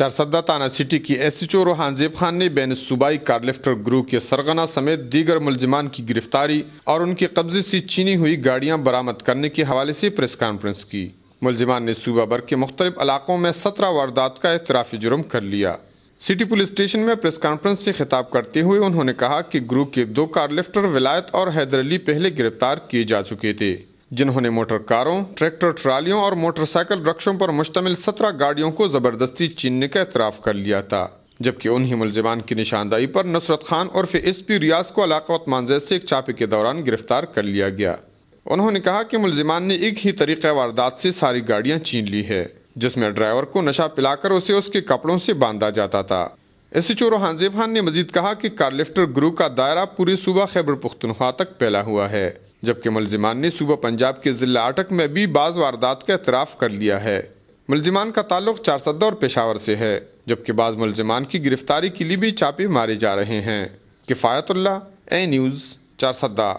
Charsadda تانہ city کی S H O روحان زیب خان نے بین صوبائی کار لفٹر گروہ کے سرغنہ سمیت دیگر ملزمان کی گرفتاری اور ان کے قبضے سے چھینی ہوئی گاڑیاں برآمد کرنے کے حوالے سے پریس کانفرنس کی۔ ملزمان نے صوبہ بھر کے مختلف علاقوں میں 17 واردات کا اعترافی جرم کر لیا۔ سٹی پولیس اسٹیشن میں پریس کانفرنس سے خطاب کرتے ہوئے انہوں نے کہا کہ گروہ کے 2 کار لفٹر ولایت اور حیدر علی پہلے گرفتار کیے جا چکے تھے، جنہوں نے موٹر کاروں، ٹریکٹر ٹرالیوں اور موٹر سائیکل رکشوں پر مشتمل 17 گاڑیوں کو زبردستی چھیننے کا اعتراف کر لیا تھا، جبکہ انہی ملزمان کی نشاندہی پر نصرت خان عرف ایس پی ریاض کو علاقہ عثمان زید سے ایک چھاپے کے دوران گرفتار کر لیا گیا۔ انہوں نے کہا کہ ملزمان نے ایک ہی طریقہ واردات سے ساری گاڑیاں چھین لی ہے، جس میں ڈرائیور کو نشہ پلا کر اسے اس کے کپڑوں سے باندھا جاتا تھا۔ ایس ایچ او روحان زیب خان نے مزید کہا کہ کار لفٹر گروہ کا دائرہ پوری صوبہ خیبر پختونخوا تک پھیلا ہوا ہے، جبکہ ملزمان نے صوبہ پنجاب کے ضلع اٹک میں بھی بعض واردات کا اعتراف کر لیا ہے۔ ملزمان کا تعلق چارسدہ اور پشاور سے ہے، جبکہ بعض ملزمان کی گرفتاری کے لیے بھی چھاپے مارے جا رہے ہیں۔ کفایت اللہ، اے نیوز، چارسدہ۔